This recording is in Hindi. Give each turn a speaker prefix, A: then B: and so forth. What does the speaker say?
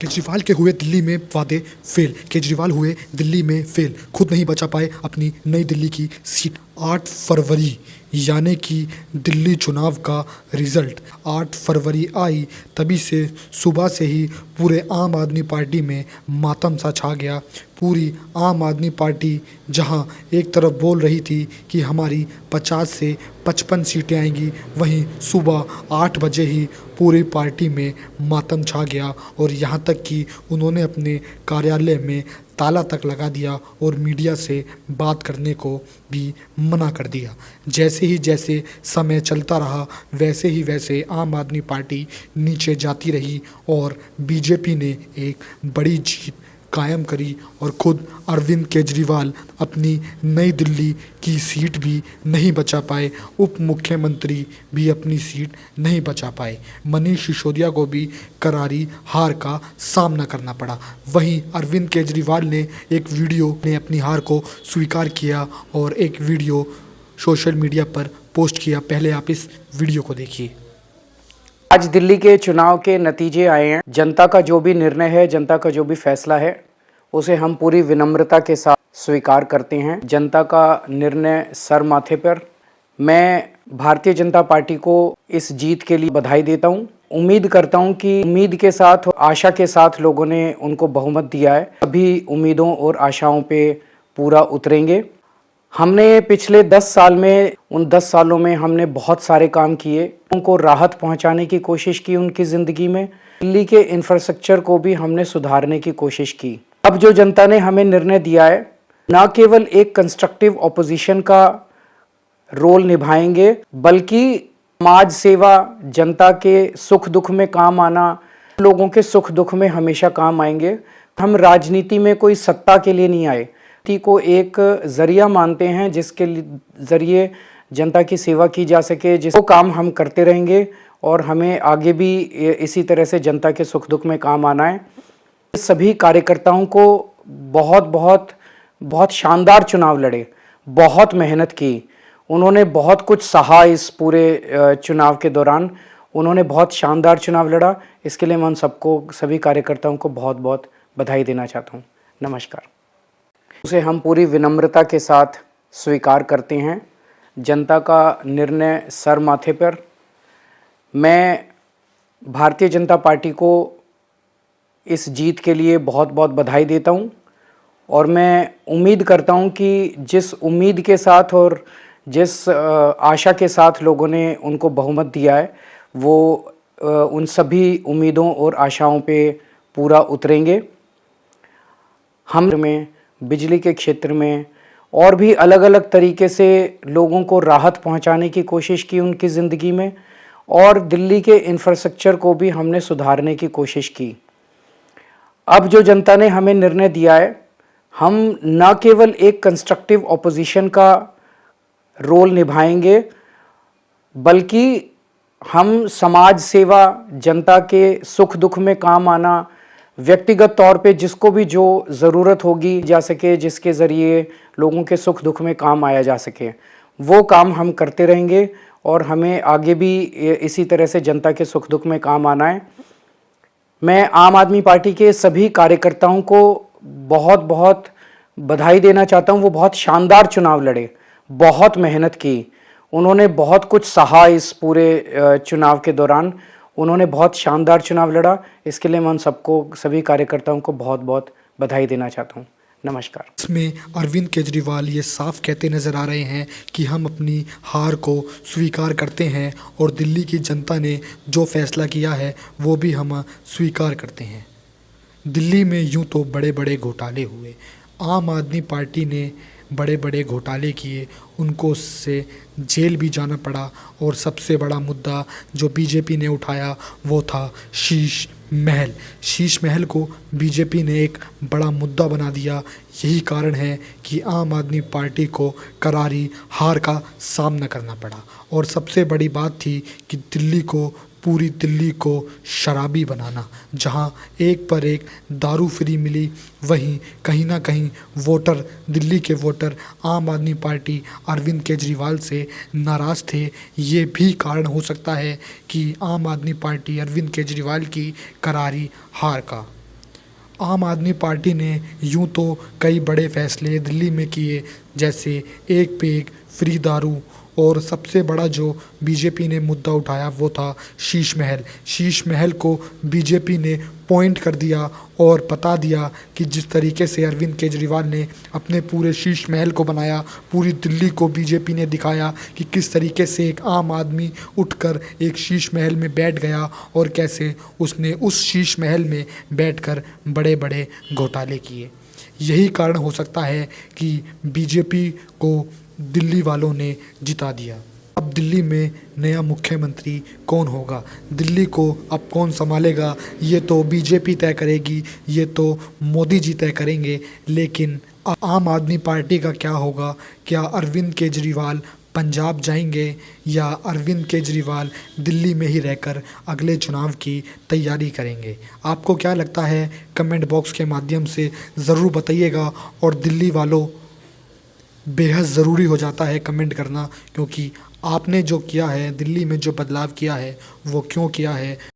A: केजरीवाल के हुए दिल्ली में वादे फेल। केजरीवाल हुए दिल्ली में फेल, खुद नहीं बचा पाए अपनी नई दिल्ली की सीट। 8 फरवरी यानी कि दिल्ली चुनाव का रिजल्ट 8 फरवरी आई, तभी से सुबह से ही पूरे आम आदमी पार्टी में मातम सा छा गया। पूरी आम आदमी पार्टी जहां एक तरफ बोल रही थी कि हमारी 50 से 55 सीटें आएंगी, वहीं सुबह 8 बजे ही पूरी पार्टी में मातम छा गया और यहां तक कि उन्होंने अपने कार्यालय में ताला तक लगा दिया और मीडिया से बात करने को भी मना कर दिया। जैसे समय चलता रहा वैसे आम आदमी पार्टी नीचे जाती रही और बीजेपी ने एक बड़ी जीत कायम करी और खुद अरविंद केजरीवाल अपनी नई दिल्ली की सीट भी नहीं बचा पाए, उप मुख्यमंत्री भी अपनी सीट नहीं बचा पाए। मनीष सिसोदिया को भी करारी हार का सामना करना पड़ा। वहीं अरविंद केजरीवाल ने एक वीडियो में अपनी हार को स्वीकार किया और एक वीडियो सोशल मीडिया पर पोस्ट किया। पहले आप इस वीडियो को देखिए।
B: आज दिल्ली के चुनाव के नतीजे आए हैं। जनता का जो भी निर्णय है, जनता का जो भी फैसला है, उसे हम पूरी विनम्रता के साथ स्वीकार करते हैं। जनता का निर्णय सर माथे पर। मैं भारतीय जनता पार्टी को इस जीत के लिए बधाई देता हूं। उम्मीद करता हूं कि उम्मीद के साथ, आशा के साथ लोगों ने उनको बहुमत दिया है। अभी उम्मीदों और आशाओं पे पूरा उतरेंगे। हमने पिछले 10 साल में, उन 10 सालों में हमने बहुत सारे काम किए, उनको राहत पहुंचाने की कोशिश की उनकी ज़िंदगी में। दिल्ली के इंफ्रास्ट्रक्चर को भी हमने सुधारने की कोशिश की। अब जो जनता ने हमें निर्णय दिया है, ना केवल एक कंस्ट्रक्टिव ऑपोजिशन का रोल निभाएंगे, बल्कि समाज सेवा, जनता के सुख दुख में काम आना, लोगों के सुख दुख में हमेशा काम आएंगे। हम राजनीति में कोई सत्ता के लिए नहीं आए, को एक जरिया मानते हैं जिसके जरिए जनता की सेवा की जा सके। जिसको काम हम करते रहेंगे और हमें आगे भी इसी तरह से जनता के सुख दुख में काम आना है। सभी कार्यकर्ताओं को बहुत शानदार चुनाव लड़े, बहुत मेहनत की, उन्होंने बहुत कुछ सहा। इस पूरे चुनाव के दौरान उन्होंने बहुत शानदार चुनाव लड़ा। इसके लिए मैं उन सबको, सभी कार्यकर्ताओं को बहुत बधाई देना चाहता हूँ। नमस्कार। उसे हम पूरी विनम्रता के साथ स्वीकार करते हैं। जनता का निर्णय सर माथे पर। मैं भारतीय जनता पार्टी को इस जीत के लिए बहुत बधाई देता हूं और मैं उम्मीद करता हूं कि जिस उम्मीद के साथ और जिस आशा के साथ लोगों ने उनको बहुमत दिया है, वो उन सभी उम्मीदों और आशाओं पे पूरा उतरेंगे। हम में बिजली के क्षेत्र में और भी अलग अलग तरीके से लोगों को राहत पहुंचाने की कोशिश की उनकी ज़िंदगी में, और दिल्ली के इंफ्रास्ट्रक्चर को भी हमने सुधारने की कोशिश की। अब जो जनता ने हमें निर्णय दिया है, हम न केवल एक कंस्ट्रक्टिव ऑपोजिशन का रोल निभाएंगे, बल्कि हम समाज सेवा, जनता के सुख दुख में काम आना, व्यक्तिगत तौर पे जिसको भी जो ज़रूरत होगी जा सके, जिसके ज़रिए लोगों के सुख दुख में काम आया जा सके, वो काम हम करते रहेंगे और हमें आगे भी इसी तरह से जनता के सुख दुख में काम आना है। मैं आम आदमी पार्टी के सभी कार्यकर्ताओं को बहुत बधाई देना चाहता हूँ। वो बहुत शानदार चुनाव लड़े, बहुत मेहनत की, उन्होंने बहुत कुछ सहा। इस पूरे चुनाव के दौरान उन्होंने बहुत शानदार चुनाव लड़ा। इसके लिए मैं उन सबको, सभी कार्यकर्ताओं को बहुत बधाई देना चाहता हूँ। नमस्कार।
A: इसमें अरविंद केजरीवाल ये साफ कहते नजर आ रहे हैं कि हम अपनी हार को स्वीकार करते हैं और दिल्ली की जनता ने जो फैसला किया है वो भी हम स्वीकार करते हैं। दिल्ली में यूं तो बड़े घोटाले हुए, आम आदमी पार्टी ने बड़े घोटाले किए, उनको उससे जेल भी जाना पड़ा। और सबसे बड़ा मुद्दा जो बीजेपी ने उठाया वो था शीश महल। शीश महल को बीजेपी ने एक बड़ा मुद्दा बना दिया। यही कारण है कि आम आदमी पार्टी को करारी हार का सामना करना पड़ा। और सबसे बड़ी बात थी कि पूरी दिल्ली को शराबी बनाना। जहां एक पर एक दारू फ्री मिली, वहीं कहीं ना कहीं दिल्ली के वोटर आम आदमी पार्टी अरविंद केजरीवाल से नाराज़ थे। ये भी कारण हो सकता है कि आम आदमी पार्टी अरविंद केजरीवाल की करारी हार का आम आदमी पार्टी ने यूं तो कई बड़े फैसले दिल्ली में किए, जैसे एक पे एक फ्री दारू, और सबसे बड़ा जो बीजेपी ने मुद्दा उठाया वो था शीश महल। शीश महल को बीजेपी ने पॉइंट कर दिया और बता दिया कि जिस तरीके से अरविंद केजरीवाल ने अपने पूरे शीश महल को बनाया, पूरी दिल्ली को बीजेपी ने दिखाया कि किस तरीके से एक आम आदमी उठकर एक शीश महल में बैठ गया और कैसे उसने उस शीश महल में बैठकर बड़े बड़े घोटाले किए। यही कारण हो सकता है कि बीजेपी को दिल्ली वालों ने जिता दिया। अब दिल्ली में नया मुख्यमंत्री कौन होगा, दिल्ली को अब कौन संभालेगा, ये तो बीजेपी तय करेगी, ये तो मोदी जी तय करेंगे। लेकिन आम आदमी पार्टी का क्या होगा? क्या अरविंद केजरीवाल पंजाब जाएंगे या अरविंद केजरीवाल दिल्ली में ही रहकर अगले चुनाव की तैयारी करेंगे? आपको क्या लगता है? कमेंट बॉक्स के माध्यम से ज़रूर बताइएगा। और दिल्ली वालों, बेहद ज़रूरी हो जाता है कमेंट करना, क्योंकि आपने जो किया है, दिल्ली में जो बदलाव किया है वो क्यों किया है